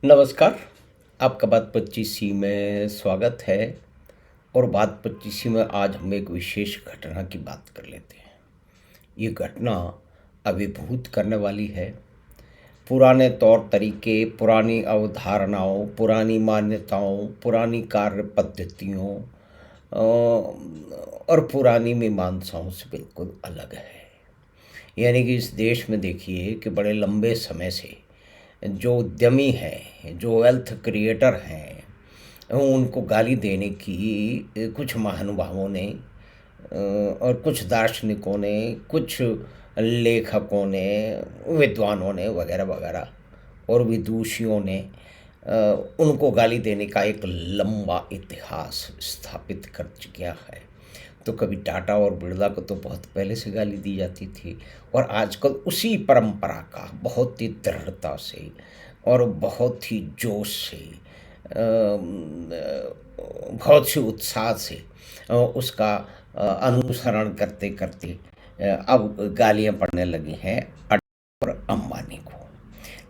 नमस्कार। आपका बात 25सी में स्वागत है। और बात 25सी में आज हम एक विशेष घटना की बात कर लेते हैं। ये घटना अभिभूत करने वाली है। पुराने तौर तरीके, पुरानी अवधारणाओं, पुरानी मान्यताओं, पुरानी कार्य पद्धतियों और पुरानी मीमांसाओं से बिल्कुल अलग है। यानी कि इस देश में देखिए कि बड़े लंबे समय से जो उद्यमी हैं, जो वेल्थ क्रिएटर हैं, उनको गाली देने की कुछ महानुभावों ने और कुछ दार्शनिकों ने, कुछ लेखकों ने, विद्वानों ने वगैरह वगैरह और विदुषियों ने उनको गाली देने का एक लंबा इतिहास स्थापित कर गया है। तो कभी टाटा और बिरला को तो बहुत पहले से गाली दी जाती थी और आजकल उसी परंपरा का बहुत ही दृढ़ता से और बहुत ही जोश से बहुत सी उत्साह से उसका अनुसरण करते करते अब गालियां पड़ने लगी हैं अडानी और अंबानी को।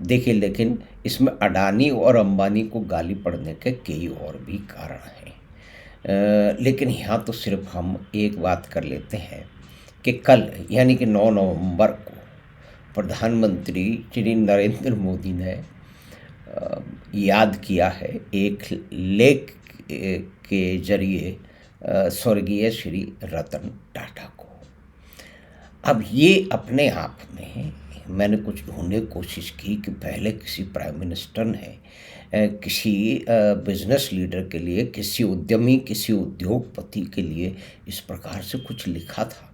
देखिए, लेकिन इसमें अडानी और अंबानी को गाली पड़ने के कई और भी कारण हैं। लेकिन यहाँ तो सिर्फ हम एक बात कर लेते हैं कि कल यानी कि 9 नवंबर को प्रधानमंत्री श्री नरेंद्र मोदी ने याद किया है एक लेख के जरिए स्वर्गीय श्री रतन टाटा को। अब ये अपने आप में मैंने कुछ ढूंढने की कोशिश की कि पहले किसी प्राइम मिनिस्टर ने किसी बिजनेस लीडर के लिए, किसी उद्यमी, किसी उद्योगपति के लिए इस प्रकार से कुछ लिखा था,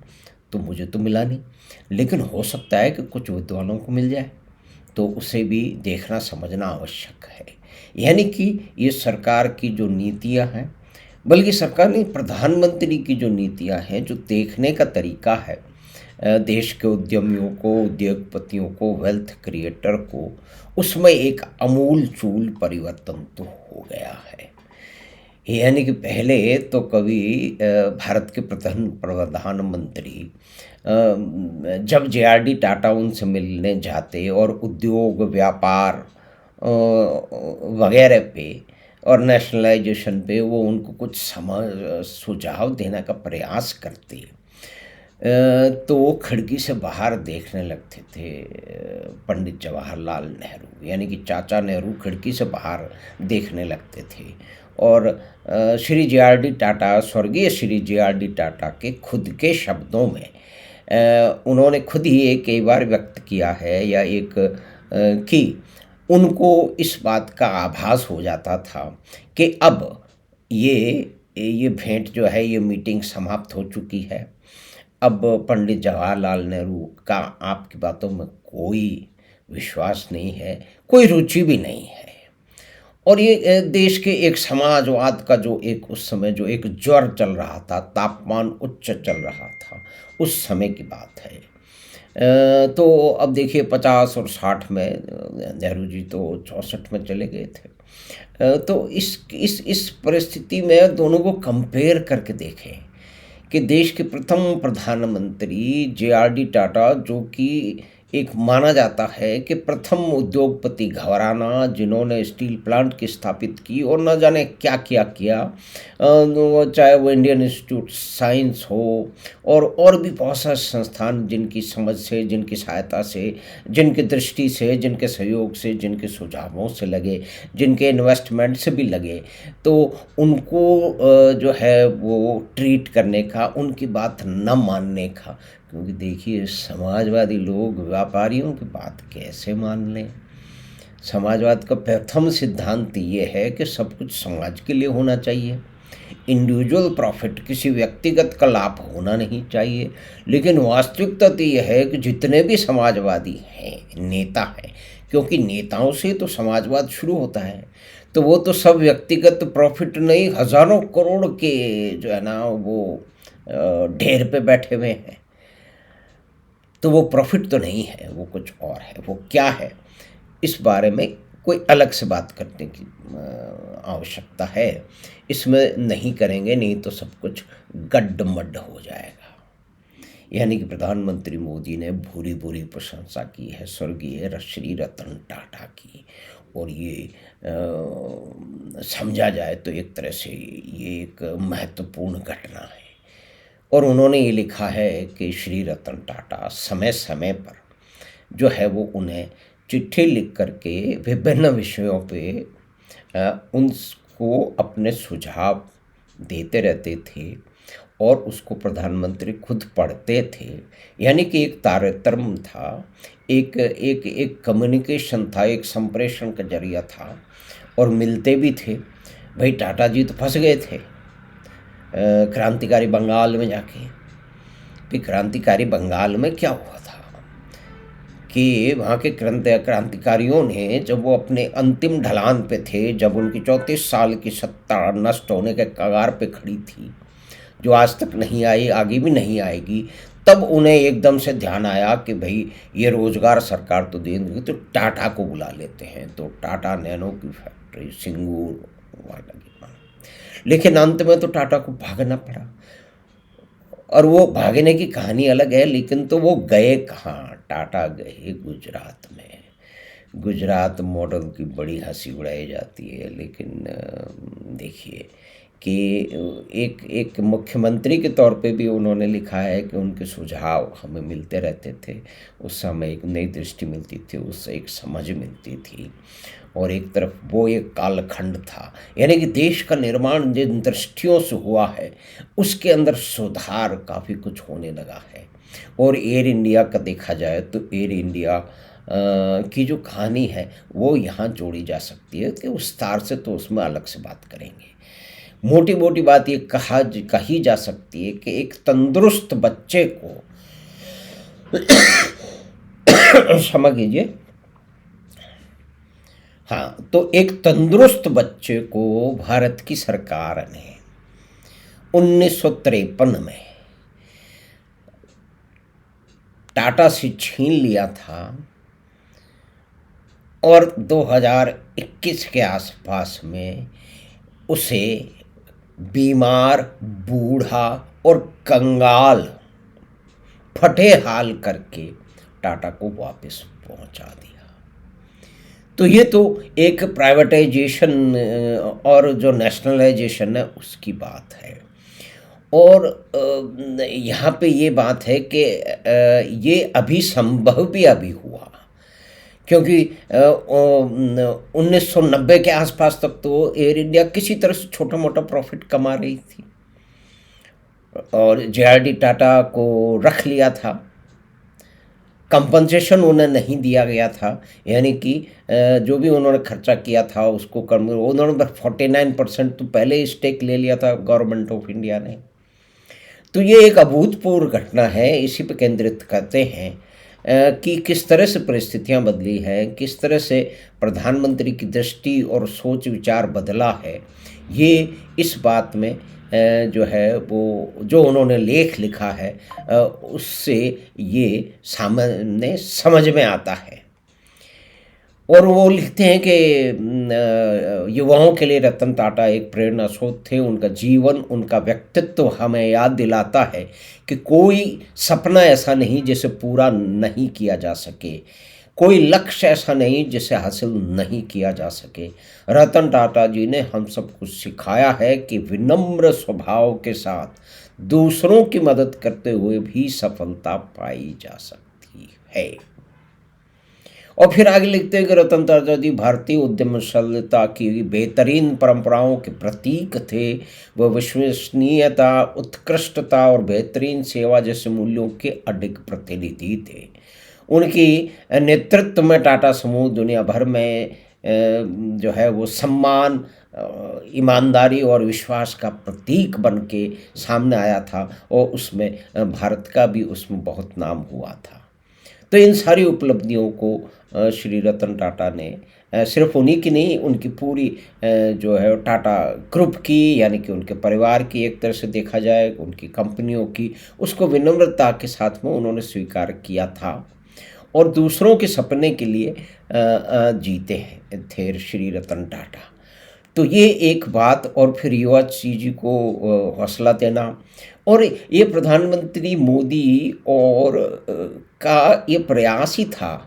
तो मुझे तो मिला नहीं। लेकिन हो सकता है कि कुछ विद्वानों को मिल जाए, तो उसे भी देखना समझना आवश्यक है। यानी कि ये सरकार की जो नीतियां हैं, बल्कि सरकार नहीं, प्रधानमंत्री की जो नीतियां हैं, जो देखने का तरीका है देश के उद्यमियों को, उद्योगपतियों को, वेल्थ क्रिएटर को, उसमें एक अमूल चूल परिवर्तन तो हो गया है। यानी कि पहले तो कभी भारत के प्रधानमंत्री जब जे.आर.डी. टाटा उनसे मिलने जाते और उद्योग, व्यापार वगैरह पे और नेशनलाइजेशन पे वो उनको कुछ सुझाव देने का प्रयास करते, तो वो खिड़की से बाहर देखने लगते थे। पंडित जवाहरलाल नेहरू यानी कि चाचा नेहरू खिड़की से बाहर देखने लगते थे और श्री जे.आर.डी. टाटा, स्वर्गीय श्री जे.आर.डी. टाटा के खुद के शब्दों में उन्होंने खुद ही एक कई बार व्यक्त किया है या एक कि उनको इस बात का आभास हो जाता था कि अब ये भेंट जो है, ये मीटिंग समाप्त हो चुकी है। अब पंडित जवाहरलाल नेहरू का आपकी बातों में कोई विश्वास नहीं है, कोई रुचि भी नहीं है। और ये देश के एक समाजवाद का जो एक उस समय जो एक ज्वर चल रहा था, तापमान उच्च चल रहा था, उस समय की बात है। तो अब देखिए 50 और 60 में नेहरू जी तो 64 में चले गए थे। तो इस परिस्थिति में दोनों को कंपेयर करके देखें कि देश के प्रथम प्रधानमंत्री जे.आर.डी. टाटा, जो कि एक माना जाता है कि प्रथम उद्योगपति घबराना, जिन्होंने स्टील प्लांट की स्थापित की और न जाने क्या क्या किया, चाहे वो इंडियन इंस्टीट्यूट साइंस हो और भी बहुत सारे संस्थान जिनकी समझ से, जिनकी सहायता से, जिनकी दृष्टि से, जिनके सहयोग से, जिनके सुझावों से लगे, जिनके इन्वेस्टमेंट से भी लगे, तो उनको जो है वो ट्रीट करने का, उनकी बात न मानने का। क्योंकि देखिए, समाजवादी लोग व्यापारियों की बात कैसे मान लें। समाजवाद का प्रथम सिद्धांत ये है कि सब कुछ समाज के लिए होना चाहिए, इंडिविजुअल प्रॉफिट, किसी व्यक्तिगत का लाभ होना नहीं चाहिए। लेकिन वास्तविकता तो यह है कि जितने भी समाजवादी हैं, नेता हैं, क्योंकि नेताओं से तो समाजवाद शुरू होता है, तो वो तो सब व्यक्तिगत प्रॉफिट नहीं, हजारों करोड़ के जो है ना वो ढेर पे बैठे हुए हैं। तो वो प्रॉफिट तो नहीं है, वो कुछ और है। वो क्या है, इस बारे में कोई अलग से बात करने की आवश्यकता है। इसमें नहीं करेंगे, नहीं तो सब कुछ गड्ढमड्ढ हो जाएगा। यानी कि प्रधानमंत्री मोदी ने भूरी भूरी प्रशंसा की है स्वर्गीय श्री रतन टाटा की। और ये समझा जाए तो एक तरह से ये एक महत्वपूर्ण घटना है। और उन्होंने ये लिखा है कि श्री रतन टाटा समय समय पर जो है वो उन्हें चिट्ठी लिख करके विभिन्न विषयों पे उनको अपने सुझाव देते रहते थे और उसको प्रधानमंत्री खुद पढ़ते थे। यानी कि एक तारतम्य था, एक एक एक कम्युनिकेशन था, एक संप्रेषण का जरिया था और मिलते भी थे। भाई टाटा जी तो फंस गए थे क्रांतिकारी बंगाल में जाके। कि क्रांतिकारी बंगाल में क्या हुआ था कि वहाँ के क्रांतिकारियों ने जब वो अपने अंतिम ढलान पे थे, जब उनकी 34 साल की सत्ता नष्ट होने के कगार पे खड़ी थी, जो आज तक नहीं आई, आगे भी नहीं आएगी, तब उन्हें एकदम से ध्यान आया कि भाई ये रोजगार सरकार तो दे देगी, तो टाटा को बुला लेते हैं। तो टाटा नैनो की फैक्ट्री सिंगूर वहाँ लगी। लेकिन अंत में तो टाटा को भागना पड़ा और वो भागने की कहानी अलग है। लेकिन तो वो गए कहाँ? टाटा गए गुजरात में। गुजरात मॉडल की बड़ी हंसी उड़ाई जाती है, लेकिन देखिए कि एक एक मुख्यमंत्री के तौर पे भी उन्होंने लिखा है कि उनके सुझाव हमें मिलते रहते थे। उस समय एक नई दृष्टि मिलती थी, उससे एक समझ मिलती थी। और एक तरफ वो एक कालखंड था, यानी कि देश का निर्माण जिन दृष्टियों से हुआ है उसके अंदर सुधार काफ़ी कुछ होने लगा है। और एयर इंडिया का देखा जाए तो एयर इंडिया की जो कहानी है वो यहाँ जोड़ी जा सकती है कि विस्तार से तो उसमें अलग से बात करेंगे। मोटी मोटी बात ये कही जा सकती है कि एक तंदुरुस्त बच्चे को समझ लीजिए, हाँ, तो एक तंदुरुस्त बच्चे को भारत की सरकार ने 1953 में टाटा से छीन लिया था और 2021 के आसपास में उसे बीमार, बूढ़ा और कंगाल फटे हाल करके टाटा को वापस पहुंचा दिया। तो ये तो एक प्राइवेटाइजेशन और जो नेशनलाइजेशन है उसकी बात है। और यहाँ पे ये बात है कि ये अभी संभव भी अभी हुआ, क्योंकि 1990 के आसपास तक तो एयर इंडिया किसी तरह से छोटा मोटा प्रॉफिट कमा रही थी और JRD टाटा को रख लिया था। कंपनसेशन उन्हें नहीं दिया गया था, यानी कि जो भी उन्होंने खर्चा किया था उसको उन्होंने 49% तो पहले ही स्टेक ले लिया था गवर्नमेंट ऑफ इंडिया ने। तो ये एक अभूतपूर्व घटना है। इसी पे केंद्रित करते हैं कि किस तरह से परिस्थितियां बदली हैं, किस तरह से प्रधानमंत्री की दृष्टि और सोच विचार बदला है। ये इस बात में जो है वो जो उन्होंने लेख लिखा है उससे ये सामने समझ में आता है। और वो लिखते हैं कि युवाओं के लिए रतन टाटा एक प्रेरणा स्रोत थे। उनका जीवन, उनका व्यक्तित्व हमें याद दिलाता है कि कोई सपना ऐसा नहीं जिसे पूरा नहीं किया जा सके, कोई लक्ष्य ऐसा नहीं जिसे हासिल नहीं किया जा सके। रतन टाटा जी ने हम सब कुछ सिखाया है कि विनम्र स्वभाव के साथ दूसरों की मदद करते हुए भी सफलता पाई जा सकती है। और फिर आगे लिखते हैं कि रतन टाटा जी भारतीय उद्यमशीलता की बेहतरीन परंपराओं के प्रतीक थे। वह विश्वसनीयता, उत्कृष्टता और बेहतरीन सेवा जैसे मूल्यों के अडिग प्रतिनिधि थे। उनकी नेतृत्व में टाटा समूह दुनिया भर में जो है वो सम्मान, ईमानदारी और विश्वास का प्रतीक बन के सामने आया था और उसमें भारत का भी उसमें बहुत नाम हुआ था। तो इन सारी उपलब्धियों को श्री रतन टाटा ने सिर्फ उन्हीं की नहीं, उनकी पूरी जो है टाटा ग्रुप की, यानी कि उनके परिवार की, एक तरह से देखा जाए उनकी कंपनियों की, उसको विनम्रता के साथ में उन्होंने स्वीकार किया था और दूसरों के सपने के लिए जीते हैं थे श्री रतन टाटा। तो ये एक बात। और फिर युवा जी को हौसला देना, और ये प्रधानमंत्री मोदी और का ये प्रयास ही था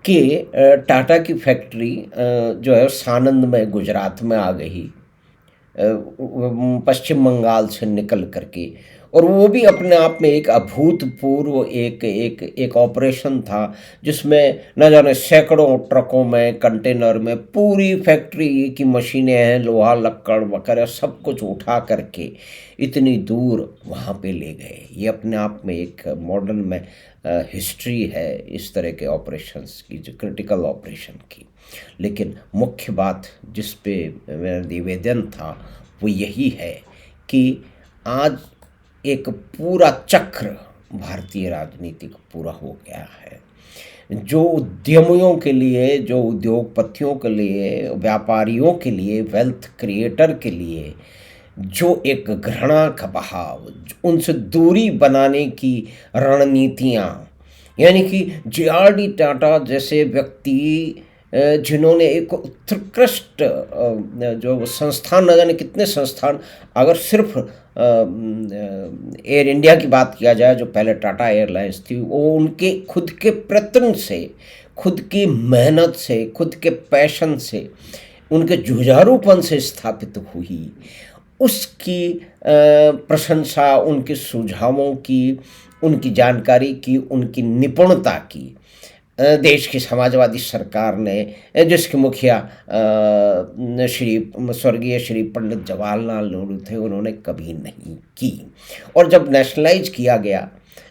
कि टाटा की फैक्ट्री जो है सानंद में गुजरात में आ गई, पश्चिम बंगाल से निकल करके। और वो भी अपने आप में एक अभूतपूर्व एक एक एक ऑपरेशन था, जिसमें न जाने सैकड़ों ट्रकों में, कंटेनर में पूरी फैक्ट्री की मशीनें हैं, लोहा लक्कड़ वगैरह सब कुछ उठा करके इतनी दूर वहाँ पे ले गए। ये अपने आप में एक मॉडर्न में हिस्ट्री है इस तरह के ऑपरेशंस की, जो क्रिटिकल ऑपरेशन की। लेकिन मुख्य बात जिस पे मेरा निवेदन था वो यही है कि आज एक पूरा चक्र भारतीय राजनीति का पूरा हो गया है। जो उद्यमियों के लिए, जो उद्योगपतियों के लिए, व्यापारियों के लिए, वेल्थ क्रिएटर के लिए जो एक घृणा का बहाव, उनसे दूरी बनाने की रणनीतियाँ, यानी कि जे.आर.डी. टाटा जैसे व्यक्ति जिन्होंने एक उत्कृष्ट जो संस्थान, न जाने कितने संस्थान, अगर सिर्फ एयर इंडिया की बात किया जाए जो पहले टाटा एयरलाइंस थी, वो उनके खुद के प्रयत्न से, खुद की मेहनत से, खुद के पैशन से, उनके जुझारूपन से स्थापित हुई। उसकी प्रशंसा, उनके सुझावों की, उनकी जानकारी की, उनकी निपुणता की देश की समाजवादी सरकार ने, जिसके मुखिया श्री स्वर्गीय श्री पंडित जवाहरलाल नेहरू थे, उन्होंने कभी नहीं की। और जब नेशनलाइज किया गया,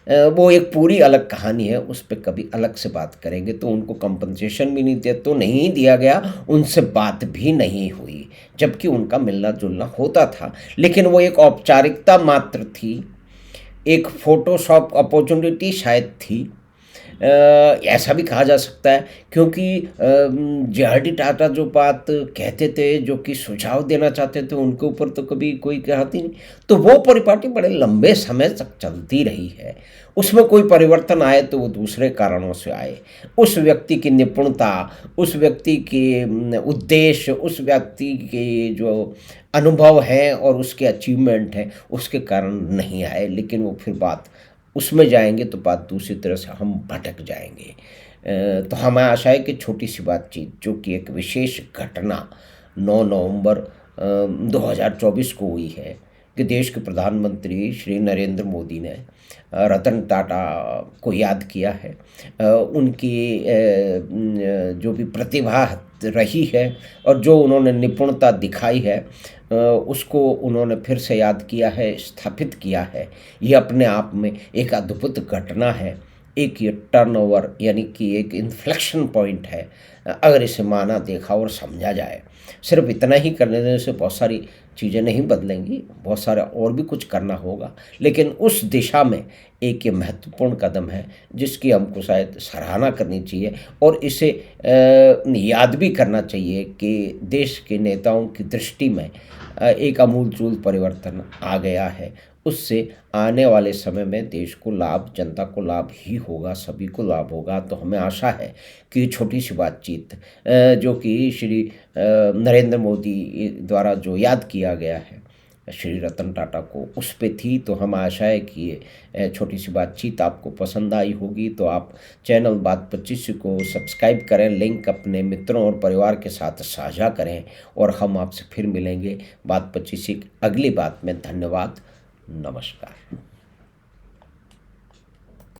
वो एक पूरी अलग कहानी है, उस पर कभी अलग से बात करेंगे। तो उनको कंपनसेशन भी नहीं दिया, तो नहीं दिया गया, उनसे बात भी नहीं हुई, जबकि उनका मिलना जुलना होता था। लेकिन वो एक औपचारिकता मात्र थी, एक फोटोशॉप अपॉर्चुनिटी शायद थी, ऐसा भी कहा जा सकता है। क्योंकि जे.आर.डी. टाटा जो बात कहते थे, जो कि सुझाव देना चाहते थे, उनके ऊपर तो कभी कोई कहती नहीं। तो वो परिपाटी बड़े लंबे समय तक चलती रही है। उसमें कोई परिवर्तन आए तो वो दूसरे कारणों से आए। उस व्यक्ति की निपुणता, उस व्यक्ति के उद्देश्य, उस व्यक्ति के जो अनुभव हैं और उसके अचीवमेंट हैं, उसके कारण नहीं आए। लेकिन वो फिर बात उसमें जाएंगे तो बात दूसरी तरह से हम भटक जाएंगे। तो हमें आशा है कि छोटी सी बातचीत, जो कि एक विशेष घटना 9 नवंबर 2024 को हुई है, कि देश के प्रधानमंत्री श्री नरेंद्र मोदी ने रतन टाटा को याद किया है। उनकी जो भी प्रतिभा रही है और जो उन्होंने निपुणता दिखाई है, उसको उन्होंने फिर से याद किया है, स्थापित किया है। ये अपने आप में एक अद्भुत घटना है, एक ये टर्नओवर, यानी कि एक इन्फ्लेक्शन पॉइंट है, अगर इसे माना, देखा और समझा जाए। सिर्फ इतना ही करने देने से बहुत सारी चीज़ें नहीं बदलेंगी, बहुत सारा और भी कुछ करना होगा। लेकिन उस दिशा में एक ये महत्वपूर्ण कदम है, जिसकी हमको शायद सराहना करनी चाहिए और इसे याद भी करना चाहिए कि देश के नेताओं की दृष्टि में एक आमूलचूल परिवर्तन आ गया है। उससे आने वाले समय में देश को लाभ, जनता को लाभ ही होगा, सभी को लाभ होगा। तो हमें आशा है कि ये छोटी सी बातचीत, जो कि श्री नरेंद्र मोदी द्वारा जो याद किया गया है श्री रतन टाटा को, उस पे थी। तो हम आशा है कि ये छोटी सी बातचीत आपको पसंद आई होगी। तो आप चैनल बात 25 को सब्सक्राइब करें, लिंक अपने मित्रों और परिवार के साथ साझा करें, और हम आपसे फिर मिलेंगे बात 25 की अगली बात में। धन्यवाद, नमस्कार।